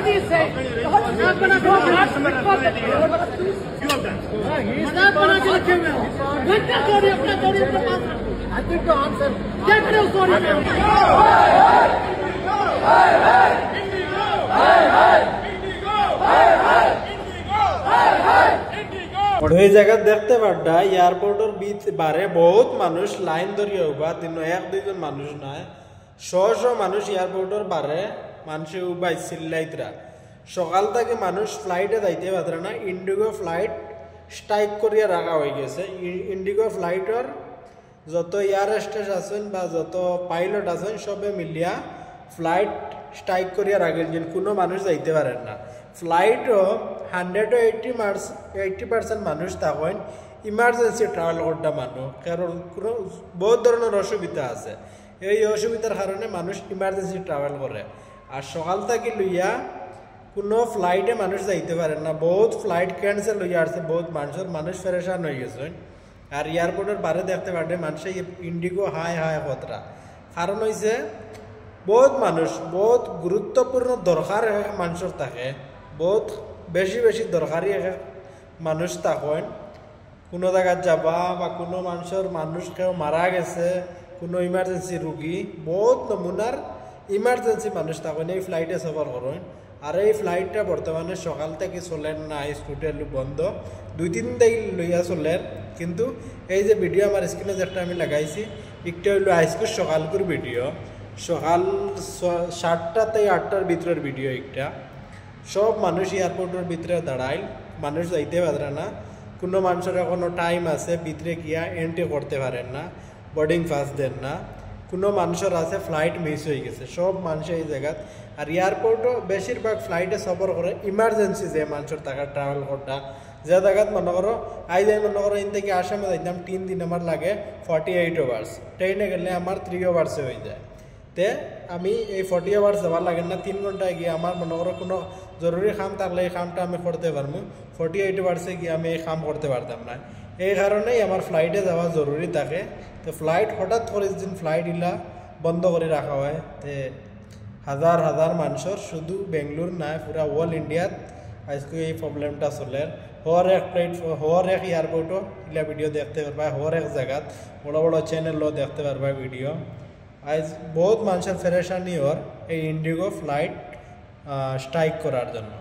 do you say? I think the answer. Get rid of sorry. ওই জায়গা দেখতে পারডা এয়ারপোর্টের বারে বহুত মানুষ লাইন ধরিয়ে উবা দিন এক দুইজন মানুষ নয় শ মানুষ এয়ারপোর্টের বারে মানুষ উবাই চিল্লাইতরা সকাল থেকে মানুষ ফ্লাইটে যাইতে পারে না ইন্ডিগো ফ্লাইট স্ট্রাইক করিয়া রাখা হয়ে গেছে ইন্ডিগো ফ্লাইটের যত এয়ার হোস্টেস আছেন বা যত পাইলট আছেন সবে মিলিয়া ফ্লাইট স্ট্রাইক করিয়া রাখেন যে কোনো মানুষ যাইতে পারেন না ফ্লাইটও 180% মানুষ তখন ইমার্জেন্সি ট্রাভেল করতে মানুষ কারণ কোনো বহুত ধরনের অসুবিধা আছে এই অসুবিধার কারণে মানুষ ইমার্জেন্সি ট্রাভেল করে আর সকাল থেকে লইয়া কোনো ফ্লাইটে মানুষ যাইতে পারেন না বহুত ফ্লাইট ক্যান্সেল হয়ে আসছে বহুত মানুষ ফেরেশান হয়ে গেছে আর এয়ারপোর্টের বারে দেখতে পারে মানুষের ইন্ডিগো হাই কতরা কারণ হয়েছে বহুত মানুষ বহুত গুরুত্বপূর্ণ দরকার মানুষের থাকে বহুত বেশি দরকারি মানুষ থাকেন কোনো জায়গায় যাবা বা কোনো মানুষ কেউ মারা গেছে কোনো ইমার্জেন্সি রুগী বহুত নমুনার ইমার্জেন্সি মানুষ থাকেন এই ফ্লাইটে সফর করেন আর এই ফ্লাইটটা বর্তমানে সকাল থেকে চলেন না স্কুটার বন্ধ 2-3 দিন লইয়া চলেন কিন্তু এই যে ভিডিও আমার স্ক্রিনে যেটা আমি লাগাইছি একটা হইল আজকের সকালকুর ভিডিও সকাল 7টা থেকে 8টার ভিতরের ভিডিও একটা সব মানুষ এয়ারপোর্টের ভিতরে দাঁড়ায় মানুষ যাইতে পারে না কোনো মানুষের এখনো টাইম আছে ভিতরে গিয়া এন্ট্রি করতে পারেন না বোর্ডিং পাস দেন না কোনো মানুষের আছে ফ্লাইট মিস হয়ে গেছে সব মানুষ এই জায়গাত আর এয়ারপোর্টও বেশিরভাগ ফ্লাইটে সফর করে ইমার্জেন্সি যে মানুষের টাকা ট্রাভেল করটা যে জায়গাত মনে করো মনে করো ইন থেকে আসামে যাইতাম 3 দিন আমার লাগে 48 আওয়ার্স ট্রেনে গেলে আমার 3 আওয়ার্সে হয়ে যায় তে আমি এই 40 আওয়ার্স যাওয়ার লাগে না 3 ঘন্টায় গিয়ে আমার মনে করো কোনো জরুরি কাম থাকলে এই কামটা আমি করতে পারবো 48 আওয়ার্সে গিয়ে আমি এই কাম করতে পারতাম না এই কারণেই আমার ফ্লাইটে যাওয়া জরুরি থাকে তো ফ্লাইট হঠাৎ করে দিন ফ্লাইট ইলা বন্ধ করে রাখা হয় তে হাজার মানুষের শুধু বেঙ্গলোর না পুরা অল ইন্ডিয়াত আজকে এই প্রবলেমটা চলে হর এক এয়ারপোর্টও ইলা ভিডিও দেখতে পারবা হর এক জায়গাত বড় চ্যানেলও দেখতে পারবা ভিডিও আজ বহুত মানুষের ফেরেশানি হর এই ইন্ডিগো ফ্লাইট স্ট্রাইক করার জন্য